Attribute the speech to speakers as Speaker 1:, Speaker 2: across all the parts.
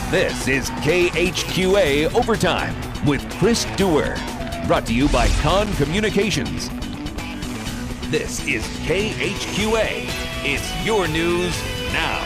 Speaker 1: This is KHQA Overtime with Chris Dewar. Brought to you by Con Communications. This is KHQA. It's your news now.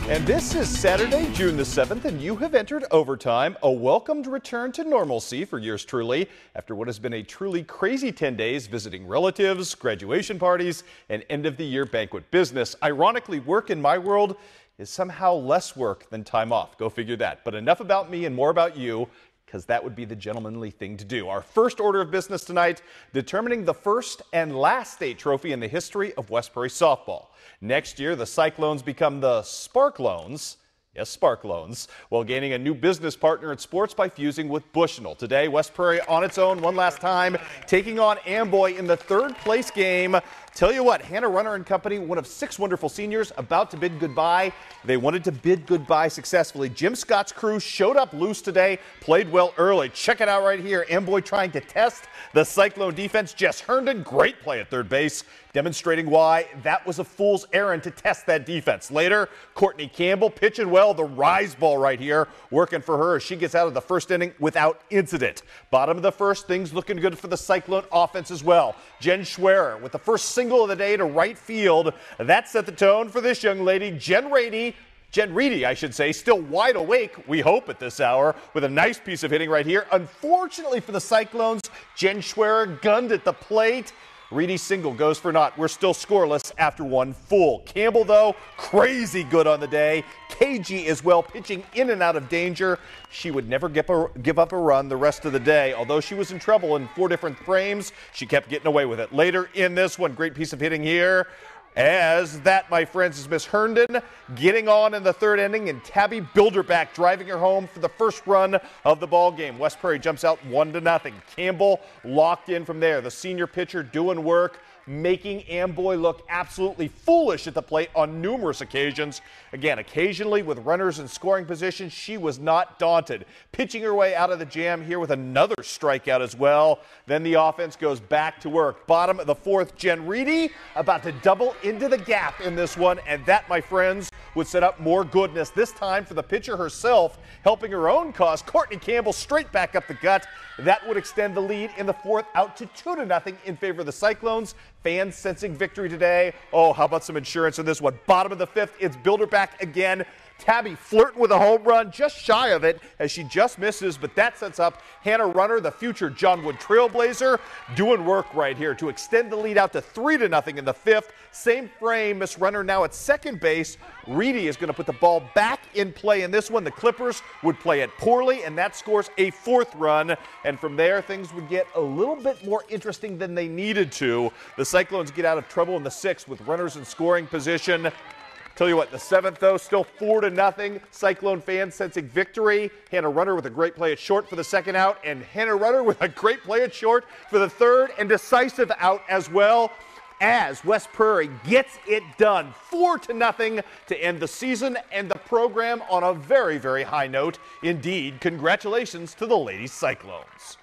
Speaker 2: And this is Saturday, June the 7th, and you have entered overtime, a welcomed return to normalcy for yours truly, after what has been a truly crazy 10 days visiting relatives, graduation parties, and end-of-the-year banquet business. Ironically, work in my world is somehow less work than time off. Go figure that. But enough about me and more about you, because that would be the gentlemanly thing to do. Our first order of business tonight, determining the first and last state trophy in the history of West Prairie softball. Next year, the Cyclones become the Sparklones. Yes, Sparklones, while gaining a new business partner in sports by fusing with Bushnell. Today, West Prairie on its own one last time, taking on Amboy in the third place game. Tell you what, Hannah Runner and company, one of 6 wonderful seniors, about to bid goodbye. They wanted to bid goodbye successfully. Jim Scott's crew showed up loose today, played well early. Check it out right here. Amboy trying to test the Cyclone defense. Jess Herndon, great play at third base, demonstrating why that was a fool's errand to test that defense. Later, Courtney Campbell pitching well, the rise ball right here, working for her as she gets out of the first inning without incident. Bottom of the first, things looking good for the Cyclone offense as well. Jen Schwerer with the first single of the day to right field. That set the tone for this young lady, Jen Reedy, I should say, still wide awake, we hope, at this hour, with a nice piece of hitting right here. Unfortunately for the Cyclones, Jen Schwerer gunned at the plate. Reedy's single goes for naught. We're still scoreless after one full. Campbell, though, crazy good on the day. KG as well, pitching in and out of danger. She would never give up a run the rest of the day. Although she was in trouble in 4 different frames, she kept getting away with it. Later in this one, great piece of hitting here. As that, my friends, is Miss Herndon getting on in the third inning, and Tabby Bilderback driving her home for the first run of the ball game. West Prairie jumps out 1-0. Campbell locked in from there. The senior pitcher doing work, making Amboy look absolutely foolish at the plate on numerous occasions. Again, occasionally with runners in scoring position, she was not daunted. Pitching her way out of the jam here with another strikeout as well. Then the offense goes back to work. Bottom of the fourth, Jen Reedy about to double into the gap in this one, and that, my friends, would set up more goodness, this time for the pitcher herself, helping her own cause. Courtney Campbell straight back up the gut. That would extend the lead in the fourth out to 2-0 in favor of the Cyclones. Fans sensing victory today. Oh, how about some insurance in this one? Bottom of the fifth, it's Bilderback again. Tabby flirting with a home run, just shy of it as she just misses, but that sets up Hannah Runner, the future John Wood Trailblazer, doing work right here to extend the lead out to 3-0 in the fifth. Same frame, Miss Runner now at second base. Reedy is going to put the ball back in play in this one. The Clippers would play it poorly, and that scores a 4th run. And from there, things would get a little bit more interesting than they needed to. The Cyclones get out of trouble in the 6th with runners in scoring position. Tell you what, the 7th, though, still 4-0. Cyclone fans sensing victory. Hannah Runner with a great play at short for the second out, and Hannah Runner with a great play at short for the third and decisive out as well, as West Prairie gets it done. 4-0 to end the season and the program on a very, very high note. Indeed, congratulations to the Lady Cyclones.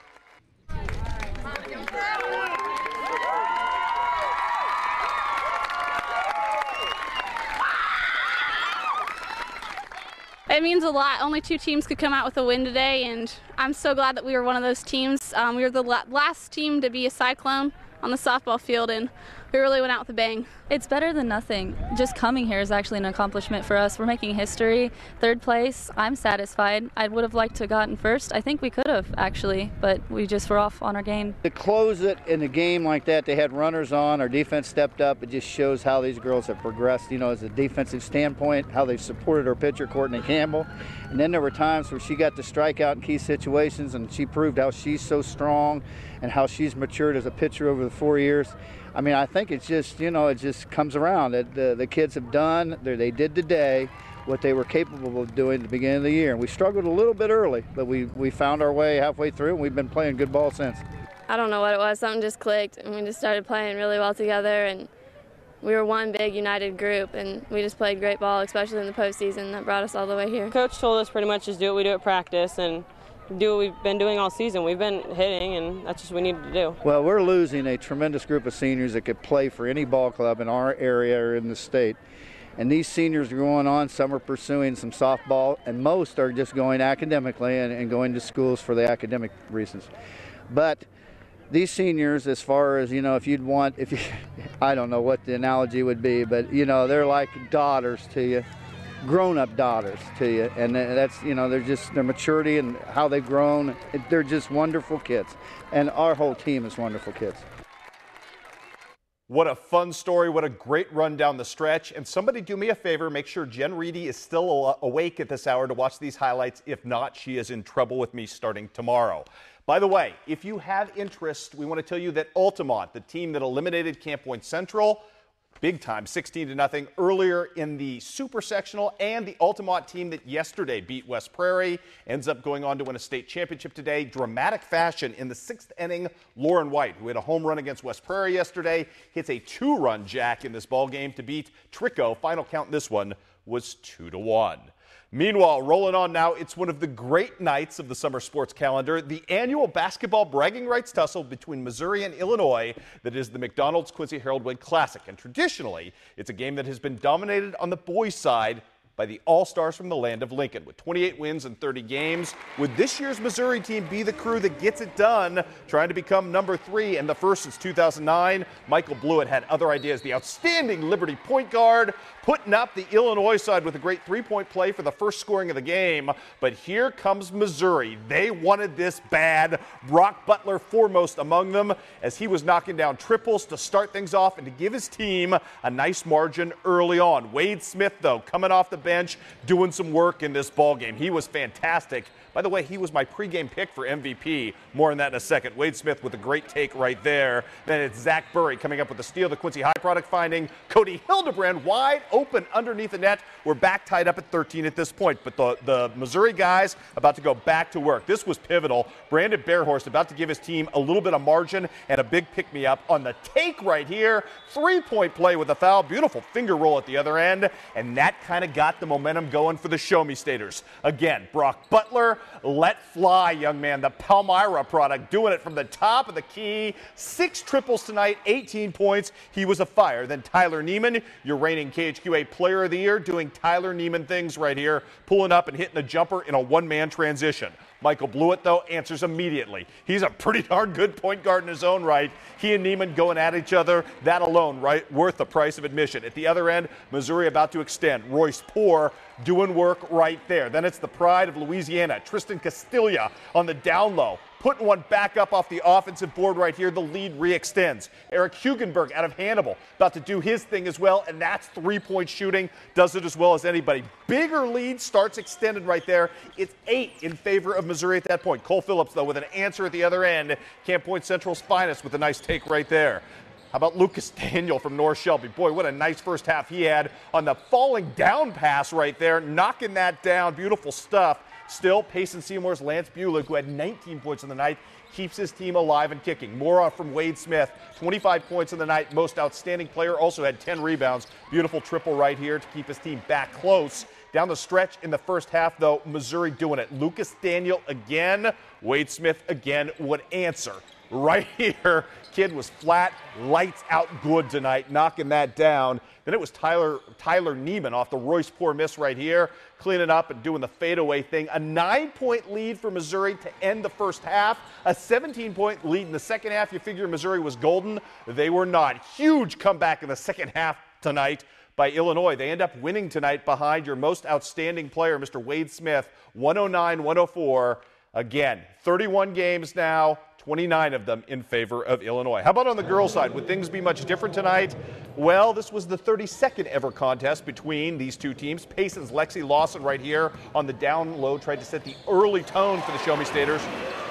Speaker 3: It means a lot. Only 2 teams could come out with a win today, and I'm so glad that we were one of those teams. We were the last team to be a Cyclone on the softball field, and we really went out with a bang.
Speaker 4: It's better than nothing. Just coming here is actually an accomplishment for us. We're making history. 3rd place, I'm satisfied. I would have liked to have gotten first. I think we could have, actually, but we just were off on our game.
Speaker 5: To close it in a game like that, they had runners on, our defense stepped up. It just shows how these girls have progressed, you know, as a defensive standpoint, how they've supported our pitcher, Courtney Campbell. And then there were times where she got to strike out in key situations, and she proved how she's so strong and how she's matured as a pitcher over the 4 years. I mean, I think it's just, you know, it just comes around. The kids have done, they did today what they were capable of doing at the beginning of the year. And we struggled a little bit early, but we found our way halfway through, and we've been playing good ball since.
Speaker 6: I don't know what it was. Something just clicked, and we just started playing really well together. And we were one big united group, and we just played great ball, especially in the postseason. That brought us all the way here.
Speaker 7: Coach told us pretty much just do what we do at practice and do what we've been doing all season. We've been hitting, and that's just what we needed to do.
Speaker 5: Well, we're losing a tremendous group of seniors that could play for any ball club in our area or in the state. And these seniors are going on, some are pursuing some softball, and most are just going academically and going to schools for the academic reasons. But these seniors, as far as, I don't know what the analogy would be, but, they're like daughters to you, grown-up daughters to you. And that's, they're just, their maturity and how they've grown, they're just wonderful kids. And our whole team is wonderful kids.
Speaker 2: What a fun story. What a great run down the stretch. And somebody do me a favor, make sure Jen Reedy is still awake at this hour to watch these highlights. If not, she is in trouble with me starting tomorrow. By the way, if you have interest, we want to tell you that Altamont, the team that eliminated Camp Point Central, big time, 16-0 earlier in the super sectional, and the Altamont team that yesterday beat West Prairie ends up going on to win a state championship today. Dramatic fashion in the 6th inning. Lauren White, who hit a home run against West Prairie yesterday, hits a 2-run jack in this ball game to beat Trico. Final count in this one was 2-1. Meanwhile, rolling on now, it's one of the great nights of the summer sports calendar, the annual basketball bragging rights tussle between Missouri and Illinois that is the McDonald's Quincy Harold-Wade Classic. And traditionally, it's a game that has been dominated on the boys' side by the All-Stars from the land of Lincoln. With 28 wins in 30 games, would this year's Missouri team be the crew that gets it done, trying to become number 3 and the first since 2009? Michael Blewett had other ideas. The outstanding Liberty point guard putting up the Illinois side with a great three-point play for the first scoring of the game. But here comes Missouri. They wanted this bad. Brock Butler foremost among them as he was knocking down triples to start things off and to give his team a nice margin early on. Wade Smith, though, coming off the bench, doing some work in this ball game. He was fantastic. By the way, he was my pregame pick for MVP. More on that in a second. Wade Smith with a great take right there. Then it's Zach Burry coming up with the steal. The Quincy High product finding Cody Hildebrand wide open underneath the net. We're back tied up at 13 at this point, but the Missouri guys about to go back to work. This was pivotal. Brandon Bearhorst about to give his team a little bit of margin and a big pick-me-up on the take right here. Three-point play with a foul. Beautiful finger roll at the other end, and that kind of got the momentum going for the Show Me Staters. Again, Brock Butler, let fly, young man. The Palmyra product doing it from the top of the key. 6 triples tonight, 18 points. He was a fire. Then Tyler Neiman, your reigning KHQA Player of the Year, doing Tyler Neiman things right here, pulling up and hitting a jumper in a one-man transition. Michael Blewett, though, answers immediately. He's a pretty darn good point guard in his own right. He and Neiman going at each other. That alone, right, worth the price of admission. At the other end, Missouri about to extend. Royce Poore doing work right there. Then it's the pride of Louisiana, Tristan Castilla on the down low, putting one back up off the offensive board right here. The lead re-extends. Eric Hugenberg out of Hannibal about to do his thing as well, and that's three-point shooting. Does it as well as anybody. Bigger lead starts extended right there. It's 8 in favor of Missouri at that point. Cole Phillips, though, with an answer at the other end. Camp Point Central's finest with a nice take right there. How about Lucas Daniel from North Shelby? Boy, what a nice first half he had on the falling down pass right there, knocking that down. Beautiful stuff. Still, Payson Seymour's Lance Bulick, who had 19 points in the night, keeps his team alive and kicking. More from Wade Smith, 25 points in the night. Most outstanding player, also had 10 rebounds. Beautiful triple right here to keep his team back close. Down the stretch in the first half, though, Missouri doing it. Lucas Daniel again. Wade Smith again would answer. Right here, kid was flat, lights out good tonight, knocking that down. Then it was Tyler Neiman off the Royce Poore miss right here, cleaning up and doing the fadeaway thing. A 9-point lead for Missouri to end the first half. A 17-point lead in the second half. You figure Missouri was golden. They were not. Huge comeback in the second half tonight by Illinois. They end up winning tonight behind your most outstanding player, Mr. Wade Smith, 109-104. Again, 31 games now, 29 of them in favor of Illinois. How about on the girls' side? Would things be much different tonight? Well, this was the 32nd ever contest between these two teams. Payson's Lexi Lawson right here on the down low tried to set the early tone for the Show Me Staters.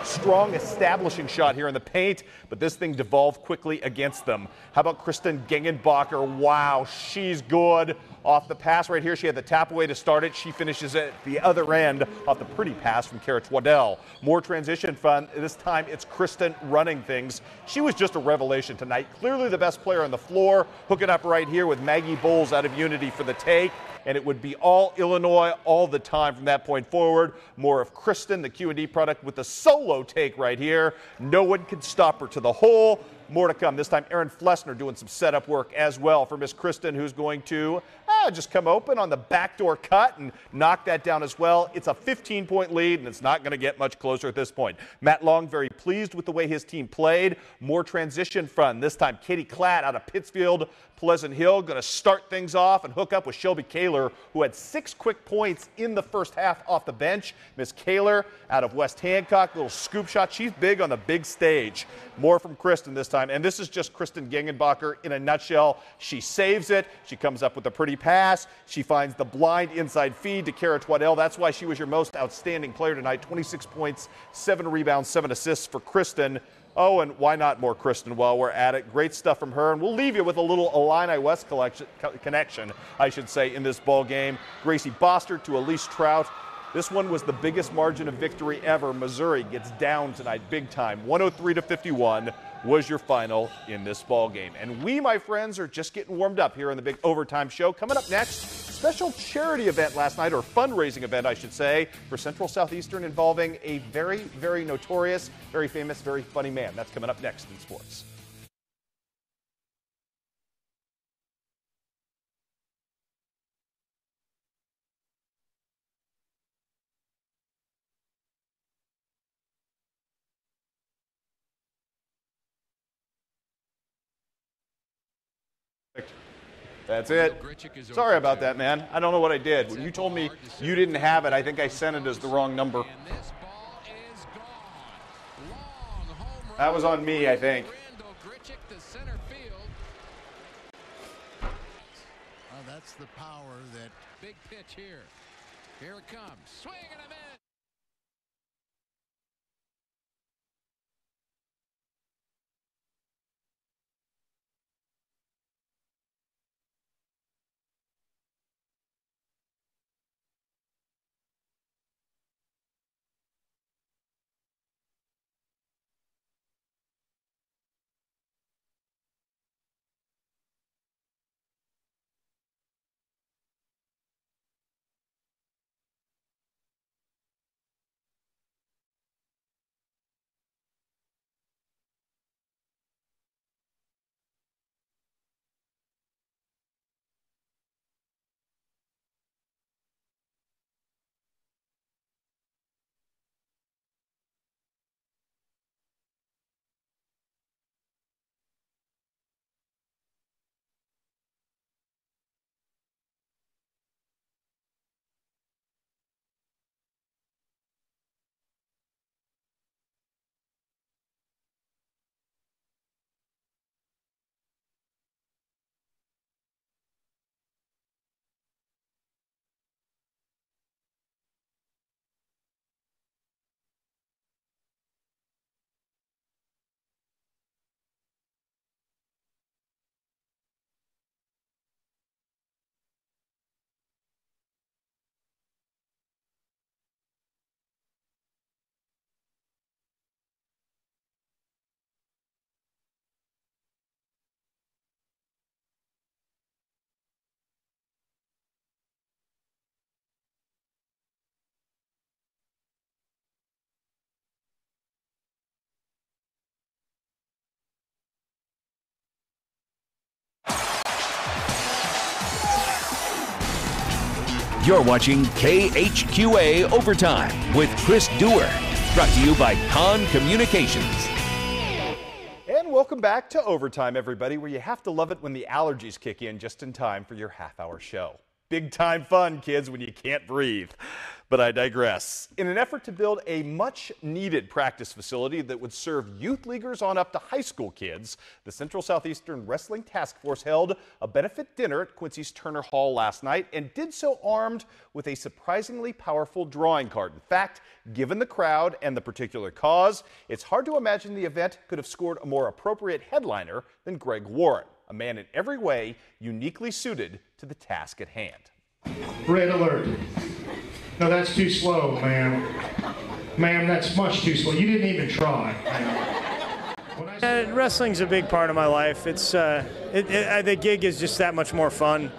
Speaker 2: Strong establishing shot here in the paint, but this thing devolved quickly against them. How about Kristen Gengenbacher? Wow, she's good. Off the pass right here, she had the tap away to start it. She finishes at the other end off the pretty pass from Kara Twaddell. More transition fun. This time it's Kristen running things. She was just a revelation tonight. Clearly the best player on the floor. Hooking up right here with Maggie Bowles out of Unity for the take. And it would be all Illinois all the time from that point forward. More of Kristen, the Q&D product, with the solo take right here. No one could stop her to the hole. More to come. This time, Aaron Flessner doing some setup work as well for Miss Kristen, who's going to just come open on the backdoor cut and knock that down as well. It's a 15-point lead, and it's not going to get much closer at this point. Matt Long very pleased with the way his team played. More transition fun. This time, Katie Klatt out of Pittsfield, Pleasant Hill, going to start things off and hook up with Shelby Kaler, who had 6 quick points in the first half off the bench. Miss Kaler out of West Hancock, little scoop shot. She's big on the big stage. More from Kristen this time, and this is just Kristen Gengenbacher in a nutshell. She saves it. She comes up with a pretty pass. She finds the blind inside feed to Kara Twaddell. That's why she was your most outstanding player tonight. 26 points, 7 rebounds, 7 assists for Kristen. Oh, and why not more Kristen while we're at it? Great stuff from her, and we'll leave you with a little Illini West connection, I should say, in this ball game. Gracie Bostard to Elise Trout. This one was the biggest margin of victory ever. Missouri gets down tonight big time. 103-51 was your final in this ball game. And we, my friends, are just getting warmed up here on the big overtime show. Coming up next, special charity event last night, or fundraising event, I should say, for Central Southeastern involving a very, very notorious, very famous, very funny man. That's coming up next in sports. That's it. Sorry about that, man. I don't know what I did. When you told me you didn't have it, I think I sent it as the wrong number. That was on me, I think.
Speaker 8: Well, that's the power, that big pitch here. Here it comes. Swing and a miss.
Speaker 1: You're watching KHQA Overtime with Chris Dewar. Brought to you by Con Communications.
Speaker 2: And welcome back to Overtime, everybody, where you have to love it when the allergies kick in just in time for your half-hour show. Big time fun, kids, when you can't breathe. But I digress. In an effort to build a much-needed practice facility that would serve youth leaguers on up to high school kids, the Central Southeastern Wrestling Task Force held a benefit dinner at Quincy's Turner Hall last night and did so armed with a surprisingly powerful drawing card. In fact, given the crowd and the particular cause, it's hard to imagine the event could have scored a more appropriate headliner than Greg Warren, a man in every way uniquely suited to the task at hand.
Speaker 9: Red alert. No, that's too slow, ma'am. Ma'am, that's much too slow. You didn't even try.
Speaker 10: Wrestling's a big part of my life. It's the gig is just that much more fun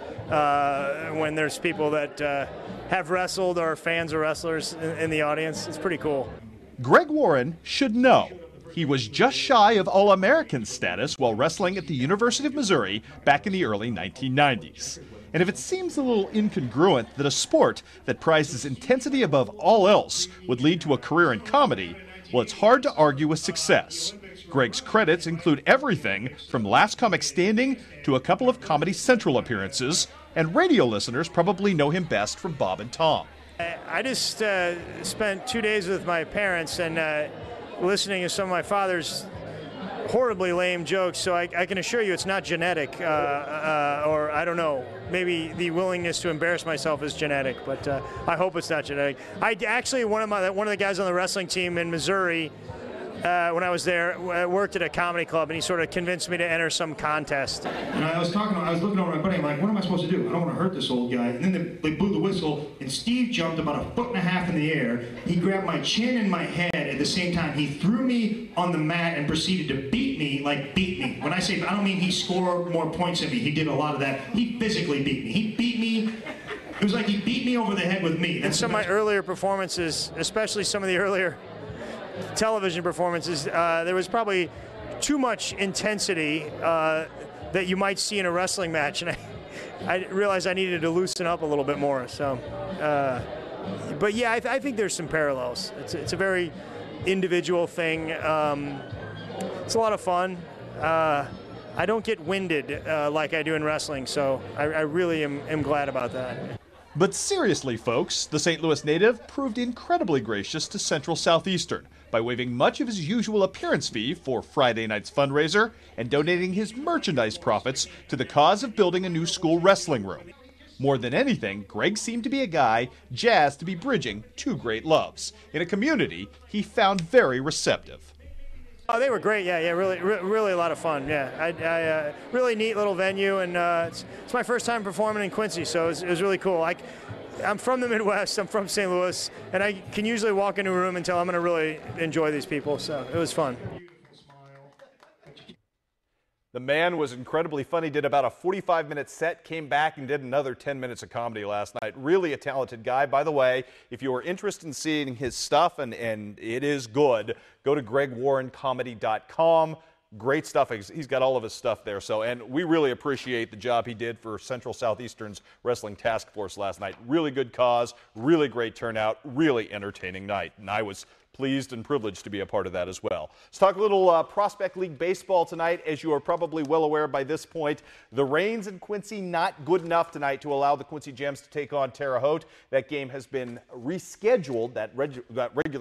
Speaker 10: when there's people that have wrestled or fans of wrestlers in the audience. It's pretty cool.
Speaker 2: Greg Warren should know. He was just shy of All-American status while wrestling at the University of Missouri back in the early 1990s. And if it seems a little incongruent that a sport that prizes intensity above all else would lead to a career in comedy, well, it's hard to argue with success. Greg's credits include everything from Last Comic Standing to a couple of Comedy Central appearances, and radio listeners probably know him best from Bob and Tom.
Speaker 10: I just spent 2 days with my parents and listening to some of my father's horribly lame jokes, so I can assure you it's not genetic, or I don't know, maybe the willingness to embarrass myself is genetic, but I hope it's not genetic. I actually, one of the guys on the wrestling team in Missouri, when I was there, worked at a comedy club, and he sort of convinced me to enter some contest.
Speaker 9: And I was looking over at my buddy, I'm like, what am I supposed to do? I don't want to hurt this old guy. And then they blew the whistle, and Steve jumped about 1.5 feet in the air. He grabbed my chin and my head at the same time. He threw me on the mat and proceeded to beat me, like beat me. When I say, I don't mean he scored more points than me. He did a lot of that. He physically beat me. He beat me. It was like he beat me over the head with me.
Speaker 10: And some of my earlier performances, especially some of the earlier television performances, there was probably too much intensity that you might see in a wrestling match, and I realized I needed to loosen up a little bit more. So, but yeah, I think there's some parallels. It's a very individual thing. It's a lot of fun. I don't get winded like I do in wrestling, so I really am glad about that.
Speaker 2: But seriously, folks, the St. Louis native proved incredibly gracious to Central Southeastern by waiving much of his usual appearance fee for Friday night's fundraiser and donating his merchandise profits to the cause of building a new school wrestling room. More than anything, Greg seemed to be a guy jazzed to be bridging two great loves in a community he found very receptive.
Speaker 10: Oh, they were great. Yeah, really a lot of fun. Yeah, really neat little venue, and it's my first time performing in Quincy, so it was really cool. I'm from the Midwest. I'm from St. Louis, and I can usually walk into a room and tell I'm going to really enjoy these people. So it was fun.
Speaker 2: The man was incredibly funny, did about a 45-minute set, came back and did another 10 minutes of comedy last night. Really a talented guy. By the way, if you are interested in seeing his stuff, and it is good, go to gregwarrencomedy.com. Great stuff. He's got all of his stuff there. And we really appreciate the job he did for Central Southeastern's Wrestling Task Force last night. Really good cause, really great turnout, really entertaining night. And I was pleased and privileged to be a part of that as well. Let's talk a little Prospect League baseball tonight. As you are probably well aware by this point, the rains in Quincy not good enough tonight to allow the Quincy Gems to take on Terre Haute. That game has been rescheduled. That regularly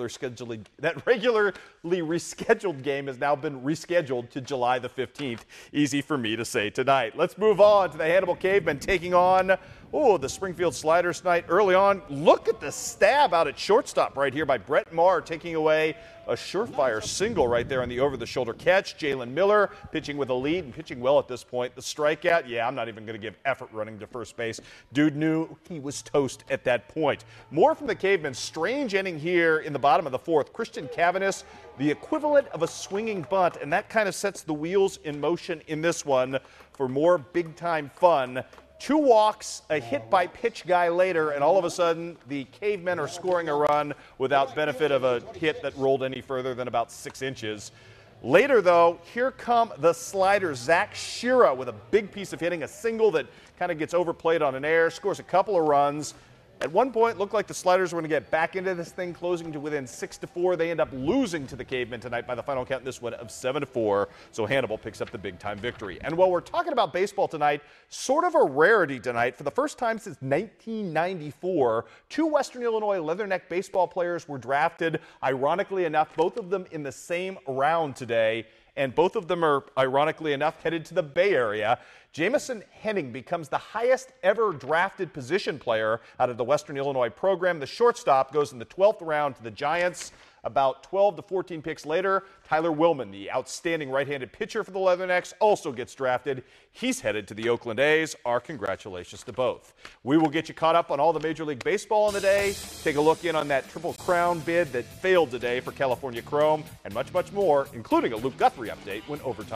Speaker 2: rescheduled game has now been rescheduled to July the 15th. Easy for me to say tonight. Let's move on to the Hannibal Cavemen taking on the Springfield Sliders tonight. Early on, look at the stab out at shortstop right here by Brett Maher, taking away a surefire single right there on the over-the-shoulder catch. Jalen Miller pitching with a lead and pitching well at this point. The strikeout, yeah, I'm not even going to give effort running to first base. Dude knew he was toast at that point. More from the Cavemen. Strange inning here in the bottom of the fourth. Christian Cavanis, the equivalent of a swinging bunt, and that kind of sets the wheels in motion in this one for more big-time fun. 2 walks, a hit by pitch guy later, and all of a sudden the Cavemen are scoring a run without benefit of a hit that rolled any further than about 6 inches. Later, though, here come the Sliders. Zach Shira with a big piece of hitting, a single that kind of gets overplayed on an air, scores a couple of runs. At one point, it looked like the Sliders were going to get back into this thing, closing to within 6-4. They end up losing to the Cavemen tonight by the final count in this one of 7-4. So Hannibal picks up the big-time victory. And while we're talking about baseball tonight, sort of a rarity tonight. For the first time since 1994, 2 Western Illinois Leatherneck baseball players were drafted. Ironically enough, both of them in the same round today. And both of them are, ironically enough, headed to the Bay Area. Jamison Henning becomes the highest ever drafted position player out of the Western Illinois program. The shortstop goes in the 12th round to the Giants. About 12 to 14 picks later, Tyler Willman, the outstanding right-handed pitcher for the Leathernecks, also gets drafted. He's headed to the Oakland A's. Our congratulations to both. We will get you caught up on all the Major League Baseball in the day, take a look in on that Triple Crown bid that failed today for California Chrome, and much, much more, including a Luke Guthrie update when overtime.